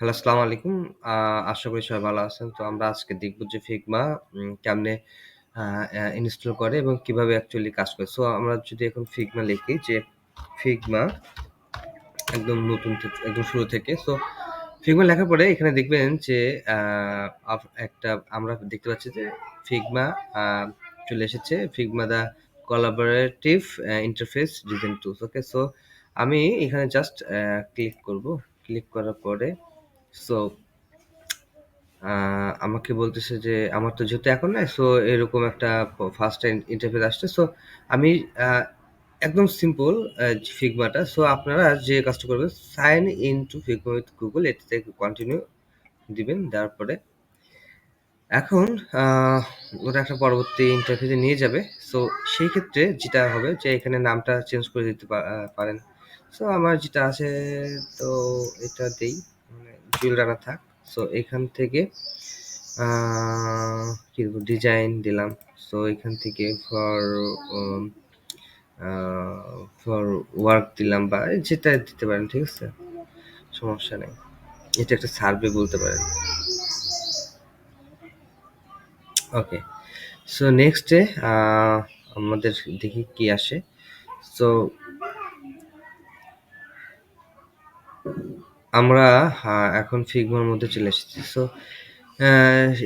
Hello, আসসালামু আলাইকুম। আশা করি সবাই ভালো আছেন। তো আমরা আজকে দেখব যে Figma কেমনে আ ইনস্টল করে এবং কিভাবে অ্যাকচুয়ালি কাজ করে। সো আমরা যদি এখন Figma লিখি যে Figma একদম নতুন থেকে একদম শুরু থেকে। সো Figma লেখার পরে এখানে দেখবেন যে আ একটা আমরা দেখতে পাচ্ছি যে Figma আ চলে এসেছে। Figma the collaborative interface design tools. Okay? So আমি এখানে জাস্ট ক্লিক করব। ক্লিক করার পরে সো আ আমাকে বলতেছে যে আমার তো যেহেতু এখন নাই সো এরকম একটা ফার্স্ট ইন্টারফেস আসছে। সো আমি আ একদম সিম্পল Figma টা। সো আপনারা যে কাজটা করবেন sign in to Figma with Google এটাতে কন্টিনিউ দিবেন। দেওয়ার পরে এখন আ ওটা একটা পরবর্তী ইন্টারফেসে নিয়ে যাবে। সো সেই ক্ষেত্রে যেটা হবে যে এখানে নামটা চেঞ্জ করে দিতে পারেন। সো আমার যেটা আছে তো এটা দেই। মানে জুয়েল রানা থাক। সো এখান থেকে আ কি দেব? ডিজাইন দিলাম। সো এখান থেকে উম আ ফর ওয়ার্ক দিলাম বা যেটা দিতে পারেন, ঠিক আছে? সমস্যা নেই। এটা একটা সার্ভে বলতে পারেন। ওকে। সো নেক্সট এ আমাদের দেখি কি আসে। সো আমরা এখন Figma র মধ্যে চলে এসেছি। সো আ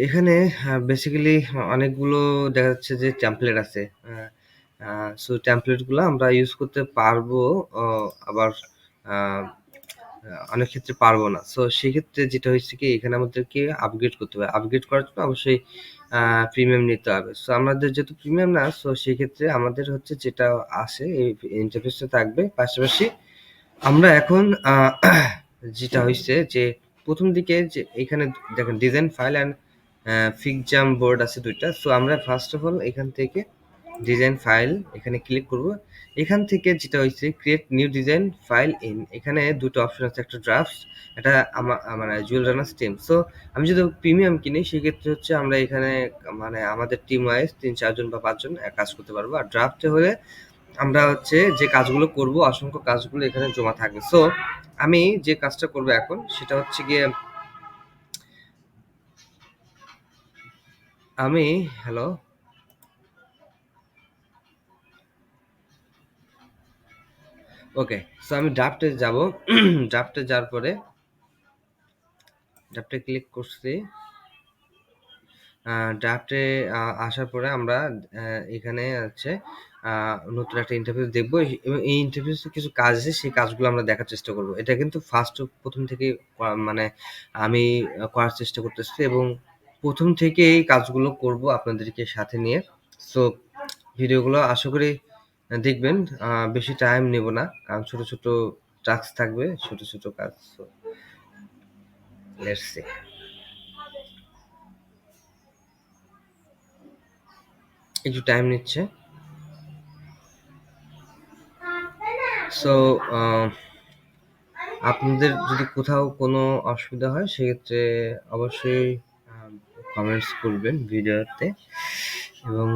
এখানে বেসিক্যালি অনেকগুলো দেখা যাচ্ছে যে টেমপ্লেট আছে। আ আ সো টেমপ্লেট গুলা আমরা ইউজ করতে পারবো। অ আবার আ অনেক ক্ষেত্রে পারবো না। সো সেক্ষেত্রে যেটা হয়েছে কি এখানে আমাদেরকে আপগ্রেড করতে হবে। আপগ্রেড করার জন্য অবশ্যই আ প্রিমিয়াম নিতে হবে। সো আমাদের যেহেতু প্রিমিয়াম না সো সেক্ষেত্রে আমাদের হচ্ছে যেটা আসে এই ইন্টারফেসটা থাকবে। পাশাপাশি আমরা এখন যেটা হইছে যে ১ম দিকে যে এখানে দেখেন ডিজাইন ফাইল অ্যান্ড ফিগজাম বোর্ড আছে ২ টা। সো আমরা ফার্স্ট অফ অল এখান থেকে ডিজাইন ফাইল এখানে ক্লিক করব। এখান থেকে যেটা হইছে create new design file in এখানে ২ টা অপশন আছে। একটা ড্রাফটস, এটা মানে জুয়েল রানার স্টিম। সো আমি যদি প্রিমিয়াম কিনি সেক্ষেত্রে হচ্ছে আমরা এখানে মানে আমাদের টিম ওয়াইজ ৩-৪ জন বা ৫ জন কাজ করতে পারবো। আর ড্রাফটে হলে আমরা হচ্ছে যে কাজগুলো করব অসংখ্য কাজগুলো এখানে জমা থাকবে। সো আমি যে কাজটা করব এখন সেটা হচ্ছে গিয়ে আমি হ্যালো? ওকে। সো আমি ড্রাফটে যাব। ড্রাফটে যাওয়ার পরে ড্রাফটে ক্লিক করছি। ড্রাফটে আসার পরে আমরা অ্যা এখানে হচ্ছে আ নতুন একটা ইন্টারফেস দেখব এবং এই ইন্টারফেসে কিছু কাজ আছে সেই কাজগুলো আমরা দেখার চেষ্টা করব। এটা কিন্তু ১ম থেকেই মানে আমি করার চেষ্টা করতেছি এবং ১ম থেকেই এই কাজগুলো করব আপনাদেরকে সাথে নিয়ে। সো ভিডিওগুলো আশা করি দেখবেন। বেশি টাইম নেব না। কারণ ছোট, ছোট টাস্ক থাকবে, ছোট, ছোট কাজ। So let's see. একটু টাইম নিচ্ছে। সো আ আপনাদের যদি কোথাও কোনো অসুবিধা হয় সেক্ষেত্রে অবশ্যই আ কমেন্টস করবেন ভিডিওতে এবং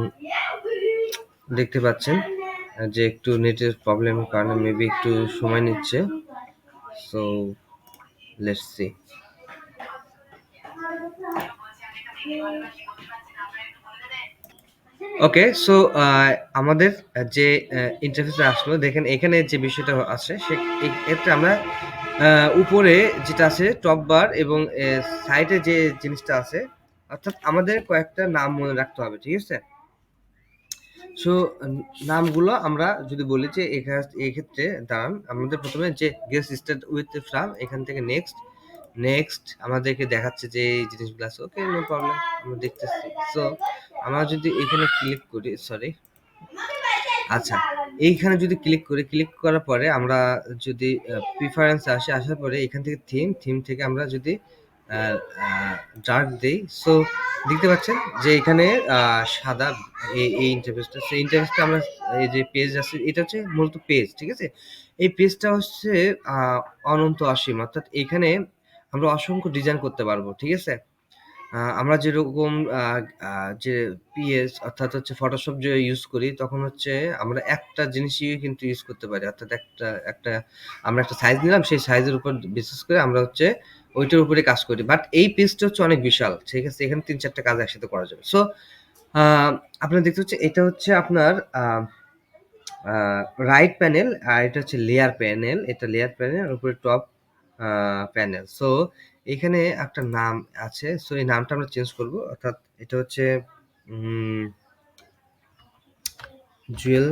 দেখতে পাচ্ছেন যে একটু নেটের প্রবলেমের কারণে মেবি একটু সময় নিচ্ছে। So let's see. Okay. So আমাদের যে ইন্টারফেসে আসলো দেখেন এখানে যে বিষয়টা আছে এক্ষেত্রে আমরা আ উপরে যেটা আছে টপ বার এবং সাইডে যে জিনিসটা আছে অর্থাৎ আমাদের কয়েকটা নাম মনে রাখতে হবে। ঠিক আছে? সো নামগুলো আমরা যদি বলি যে এক্ষেত্রে দাঁড়ান আমাদের ১ম এ যে গেট স্টার্ট উইথ ফ্রম এখান থেকে নেক্সট, নেক্সট আমাদেরকে দেখাচ্ছে যে এই জিনিসগুলো আছে। ওকে, নো প্রবলেম। আমরা দেখতেছি। সো আমরা যদি এখানে ক্লিক করি সরি। আচ্ছা, এইখানে যদি ক্লিক করি, ক্লিক করার পরে আমরা যদি প্রেফারেন্স এ আসার পরে এখান থেকে থিম থেকে আমরা যদি আ আ ডার্ক দেই, সো দেখতে পাচ্ছেন যে এখানে সাদা এই ইন্টারফেসটা। সেই ইন্টারফেসটা আমরা এই যে পেজ আছে এটা হচ্ছে মূলত পেজ, ঠিক আছে? এই পেজটা হচ্ছে আ অনন্ত অসীম। অর্থাৎ এখানে আমরা অসংখ্য ডিজাইন করতে পারবো, ঠিক আছে? আমরা যেরকম আ আ যে PS অর্থাৎ হচ্ছে Photoshop যে ইউজ করি তখন হচ্ছে আমরা একটা জিনিসই কিন্তু ইউজ করতে পারি। অর্থাৎ একটা আমরা একটা সাইজ নিলাম সেই সাইজের উপর বেসিস করে আমরা হচ্ছে ওইটার উপরে কাজ করি। বাট এই পেজটা হচ্ছে অনেক বিশাল। ঠিক আছে? এখানে ৩-৪ টা কাজ একসাথে করা যাবে। সো আ আপনারা দেখতে হচ্ছে এটা হচ্ছে আপনার আ আ রাইট প্যানেল আর এটা হচ্ছে লেয়ার প্যানেল। এটা লেয়ার প্যানেল আর উপরে টপ আ প্যানেল। সো এখানে একটা নাম আছে। সো এই নামটা আমরা চেঞ্জ করব। অর্থাৎ এটা হচ্ছে উম জুয়েল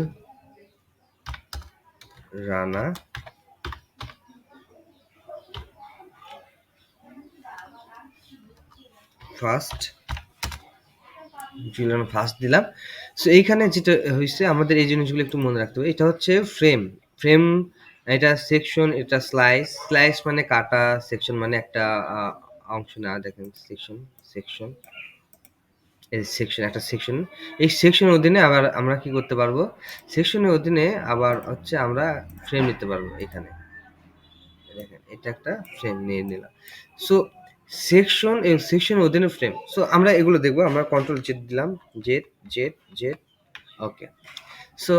রানা ফার্স্ট জুয়েল রানা ফার্স্ট দিলাম। সো এইখানে যেটা হইছে আমাদের এই জিনিসগুলো একটু মনে রাখতে হবে। এটা হচ্ছে ফ্রেম। ফ্রেম এটা সেকশন, এটা স্লাইস। স্লাইস মানে কাটা, সেকশন মানে একটা আ অংশ নেওয়া দেখেন সেকশন। এই সেকশন একটা সেকশন। এই সেকশনের অধীনে আবার আমরা কি করতে পারবো? সেকশনের অধীনে আবার হচ্ছে আমরা ফ্রেম নিতে পারবো এখানে। দেখেন এটা একটা ফ্রেম নিয়ে নিলাম। সো সেকশন এবং সেকশনের অধীনে ফ্রেম। সো আমরা এগুলো দেখবো। আমরা কন্ট্রোল জেড দিলাম। জেড ওকে। সো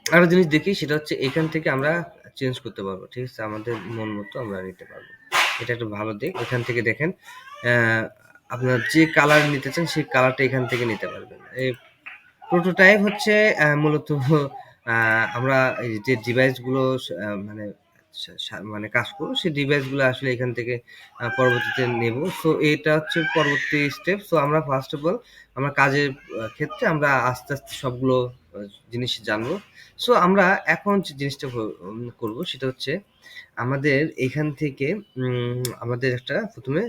আরেকটা জিনিস দেখি সেটা হচ্ছে এখান থেকে আমরা চেঞ্জ করতে পারবো। ঠিক আছে? আমাদের মন মতো আমরা নিতে পারবো। এটা একটা ভালো দিক। এখান থেকে দেখেন অ্যা আপনার যে কালার নিতে চান সেই কালারটা এখান থেকে নিতে পারবেন। এই প্রোটোটাইপ হচ্ছে মূলত আমরা এই যে ডিভাইস গুলো মানে মানে কাজ করব সেই ডিভাইস গুলো আসলে এখান থেকে পরবর্তীতে নেব। সো এটা হচ্ছে পরবর্তী স্টেপ। সো আমরা ফার্স্ট অফ অল আমরা কাজের ক্ষেত্রে আমরা আস্তে সবগুলো আ জিনিস জানবো। সো আমরা এখন যে জিনিসটা করব সেটা হচ্ছে আমাদের এখান থেকে আমাদের একটা ১ম এ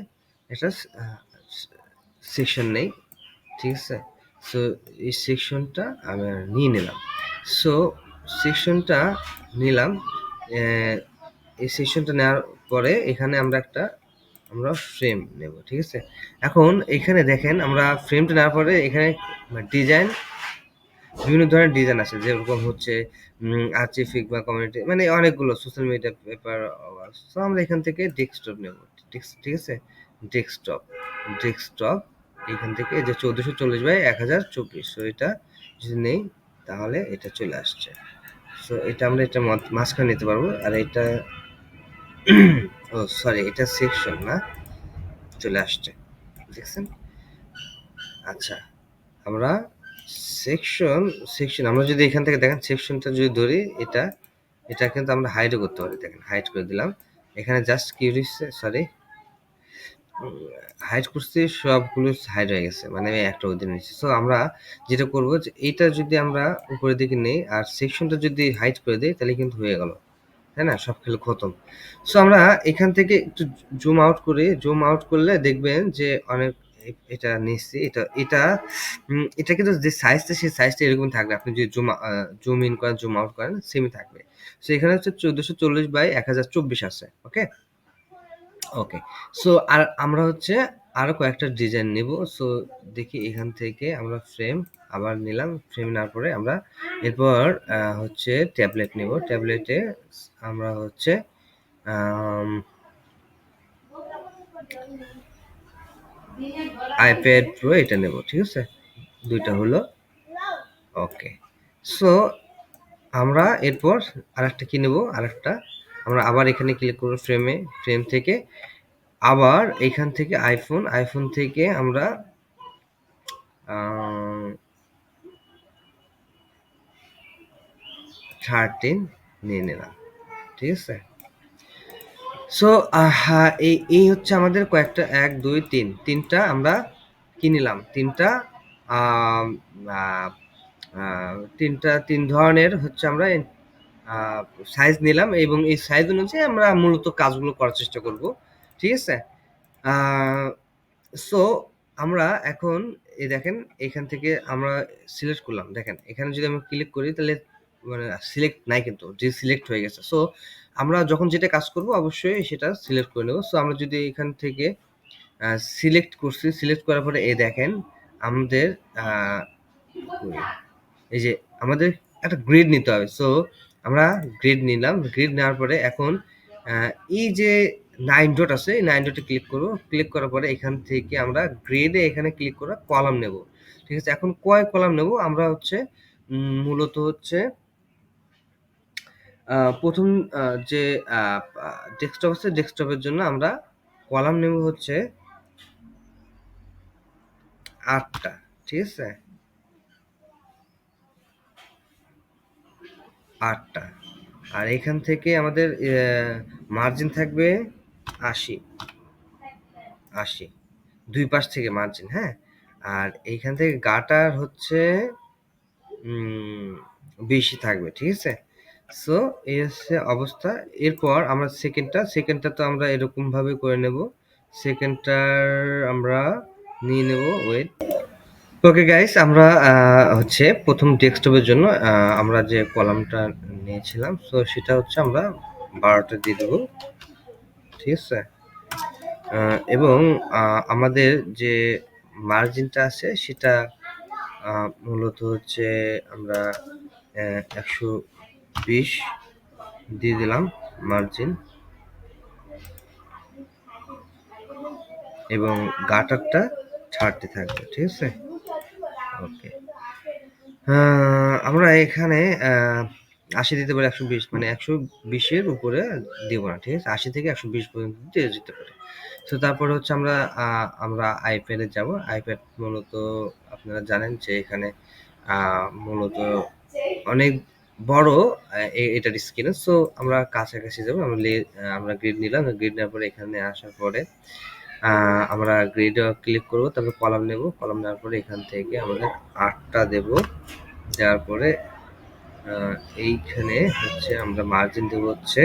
একটা আ সেকশন নেই। ঠিক আছে? সো এই সেকশনটা আমরা নিয়ে নিলাম। সো সেকশনটা নিলাম। অ্যা এই সেকশনটা নেওয়ার পরে এখানে আমরা ফ্রেম নেব। ঠিক আছে? এখন এখানে দেখেন আমরা ফ্রেমটা নেওয়ার পরে এখানে ডিজাইন বিভিন্ন ধরনের ডিজাইন আছে। যেরকম হচ্ছে আর্চি, ফিগমা, কমিউনিটি মানে অনেকগুলো সোশ্যাল মিডিয়া পেপার সো আমরা এখান থেকে ডেস্কটপ নেব। ঠিক আছে? ডেস্কটপ, ডেস্কটপ এখান থেকে এই যে ১৪৪০/১০২৪ সো এটা যদি নেই তাহলে এটা চলে আসছে। সো এটা আমরা এটা মাঝখানে নিতে পারবো। আর এটা ও সরি এটা সেকশন না চলে আসছে। দেখছেন? আচ্ছা। আমরা সেকশন, সেকশন আমরা যদি এখান থেকে দেখেন সেকশনটা যদি ধরি এটা কিন্তু আমরা হাইডও করতে পারি। দেখেন হাইড করে দিলাম। এখানে জাস্ট কি হইছে সরি হাইড করছি সবগুলো হাইড হয়ে গেছে। মানে একটা অধীনে নিচ্ছি। সো আমরা যেটা করব যে এইটা যদি আমরা উপরের দিকে নেই আর সেকশনটা যদি হাইড করে দেই তাহলে কিন্তু হয়ে গেল। তাই না? সব খেল খতম। সো আমরা এখান থেকে একটু জুম আউট করি। জুম আউট করলে দেখবেন যে অনেক এটা নিচ্ছি। এটা কিন্তু যে সাইজটা সেই সাইজটা এরকমই থাকবে। আপনি যদি জুম ইন করেন, জুম আউট করেন সেমই থাকবে। সো এখানে হচ্ছে ১৪৪০/১০২৪ আছে। ওকে? ওকে। সো আর আমরা হচ্ছে আরো কয়েকটা ডিজাইন নিব। সো দেখি এখান থেকে আমরা ফ্রেম আবার নিলাম। ফ্রেম নেওয়ার পরে আমরা এরপর হচ্ছে ট্যাবলেট নিব। ট্যাবলেটে আমরা হচ্ছে আম iPad Pro এটা নেব। ঠিক আছে? ২ টা হলো। ওকে। সো আমরা এরপর আরেকটা কি নেব? আমরা আবার এখানে ক্লিক করব ফ্রেমে। ফ্রেম থেকে আবার এখান থেকে আইফোন থেকে আমরা আ 13 নিয়ে নিলাম। ঠিক আছে? সো এই হচ্ছে আমাদের কয়েকটা ১, ২, ৩ টা আমরা কি নিলাম? ৩ টা আম আ আ ৩ ধরনের হচ্ছে আমরা আ সাইজ নিলাম এবং এই সাইজ অনুযায়ী আমরা মূলত কাজগুলো করার চেষ্টা করব। ঠিক আছে? আ সো আমরা এখন এই দেখেন এখান থেকে আমরা সিলেক্ট করলাম। দেখেন এখানে যদি আমি ক্লিক করি তাহলে মানে সিলেক্ট নাই কিন্তু ডিসিলেক্ট হয়ে গেছে। সো আমরা যখন যেটা কাজ করব অবশ্যই সেটা সিলেক্ট করে নেব। সো আমরা যদি এখান থেকে আ সিলেক্ট করছি, সিলেক্ট করার পরে এই দেখেন আমাদের আ কই এই যে আমাদের একটা গ্রিড নিতে হবে। সো আমরা গ্রিড নিলাম। গ্রিড নেওয়ার পরে এখন আ এই যে 9 ডট আছে, এই 9 ডটে ক্লিক করব। ক্লিক করার পরে এখান থেকে আমরা গ্রেডে এখানে ক্লিক করে কলাম নেব। ঠিক আছে? এখন কয় কলাম নেব? আমরা হচ্ছে মূলত হচ্ছে ১ম যে আ আ ডেস্কটপ আছে, ডেস্কটপের জন্য আমরা কলাম নেব হচ্ছে ৮ টা। ঠিক আছে? ৮ টা। আর এখান থেকে আমাদের মার্জিন থাকবে ৮০, ৮০। ২ পাশ থেকে মার্জিন, হ্যাঁ? আর এইখান থেকে গাটার হচ্ছে ২০ থাকবে। ঠিক আছে? সো এই হচ্ছে অবস্থা। এরপর আমরা সেকেন্ডটা তো আমরা এরকমভাবে করে নেব। সেকেন্ডটার আমরা নিয়ে নেব, ওয়েট। ওকে গাইস, আমরা হচ্ছে ১ম ডেস্কটপের জন্য আমরা যে কলামটা নিয়েছিলাম, সো সেটা হচ্ছে আমরা ১২ টা দিয়ে দেব। ঠিক আছে? এবং আমাদের যে মার্জিনটা আছে সেটা মূলত হচ্ছে আমরা ১২০ দিয়ে দিলাম মার্জিন, এবং গাটারটা 30 থাকবে। ঠিক আছে? ওকে। আমরা এখানে ৮০ দিতে পারি, ১২০, মানে ১২০ এর উপরে দিব না। ঠিক আছে? ৮০ থেকে ১২০ পর্যন্ত দিয়ে যেতে পারি। তো তারপরে হচ্ছে আমরা আইপ্যাডে যাব। আইপ্যাড মূলত আপনারা জানেন যে এখানে মূলত অনেক বড় এটার স্ক্রিন। সো আমরা কাছাকাছি যাব। আমরা গ্রিড নিলাম। গ্রিড নেওয়ার পরে এখানে আসার পরে আমরা গ্রিডে ক্লিক করব। তারপর কলাম নেব। কলাম নেওয়ার পরে এখান থেকে আমাদের ৮ টা দেব। দেওয়ার পরে আ এইখানে হচ্ছে আমরা মার্জিন দেব হচ্ছে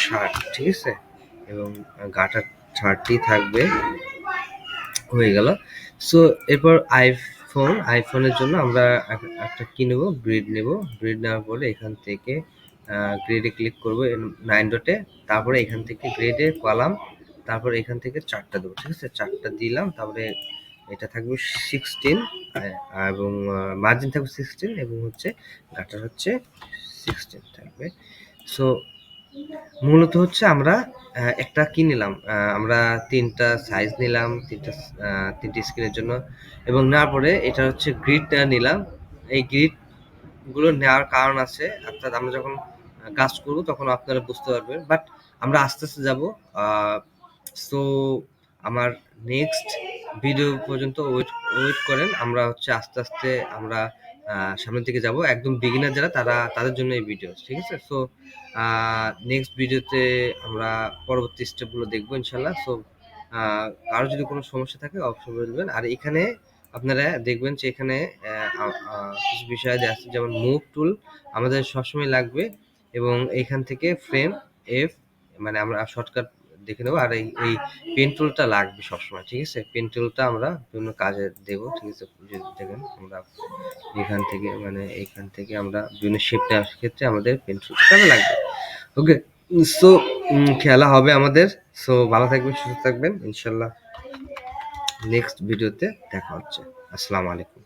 ৬০। ঠিক আছে? এবং গাটা 30 থাকবে। হয়ে গেল। সো এরপর আইফোনের জন্য আমরা একটা কি নেব? গ্রিড নেব। গ্রিড নেওয়ার পরে এখান থেকে গ্রিডে ক্লিক করব 9 ডটে। তারপরে এখান থেকে গ্রিডে কলাম, তারপরে এখান থেকে ৪ টা দেব। ঠিক আছে? ৪ টা দিলাম। তারপরে এটা থাকবে 16, এবং মার্জিন থাকবে 16, এবং হচ্ছে গাটার হচ্ছে 16 থাকবে। সো মূলত হচ্ছে আমরা একটা কি নিলাম? আমরা ৩ টা সাইজ নিলাম, ৩ টি স্ক্রিনের জন্য, এবং নেওয়ার পরে এটা হচ্ছে গ্রিডটা নিলাম। এই গ্রিডগুলো নেওয়ার কারণ আছে, অর্থাৎ আমরা যখন কাজ করব তখন আপনারা বুঝতে পারবেন। বাট আমরা আস্তে, আস্তে যাবো। আ সো আমার নেক্সট ভিডিও পর্যন্ত ওয়েট করেন। আমরা হচ্ছে আস্তে, আস্তে আমরা সামনের দিকে যাবো। একদম বিগিনার যারা তাদের জন্য এই ভিডিও। ঠিক আছে? সো নেক্সট ভিডিওতে আমরা পরবর্তী স্টেপগুলো দেখবো ইনশাআল্লাহ। সো কারো যদি কোনো সমস্যা থাকে অবশ্যই বলবেন। আর এখানে আপনারা দেখবেন যে এখানে কিছু বিষয় দেয়া আছে, যেমন মুভ টুল আমাদের সবসময় লাগবে, এবং এইখান থেকে ফ্রেম এফ, মানে আমরা শর্টকাট দেখে নেব। আর এই পেন টুলটা লাগবে সবসময়। ঠিক আছে? পেন টুলটা আমরা বিভিন্ন কাজে দেব। ঠিক আছে? যদি দেখেন আমরা এইখান থেকে আমরা বিভিন্ন শেপ নেওয়ার ক্ষেত্রে আমাদের পেন টুলটা কাজে লাগবে। ওকে। সো খেলা হবে আমাদের। সো ভালো থাকবেন, সুস্থ থাকবেন। ইনশাআল্লাহ নেক্সট ভিডিওতে দেখা হচ্ছে। আসসালামু আলাইকুম।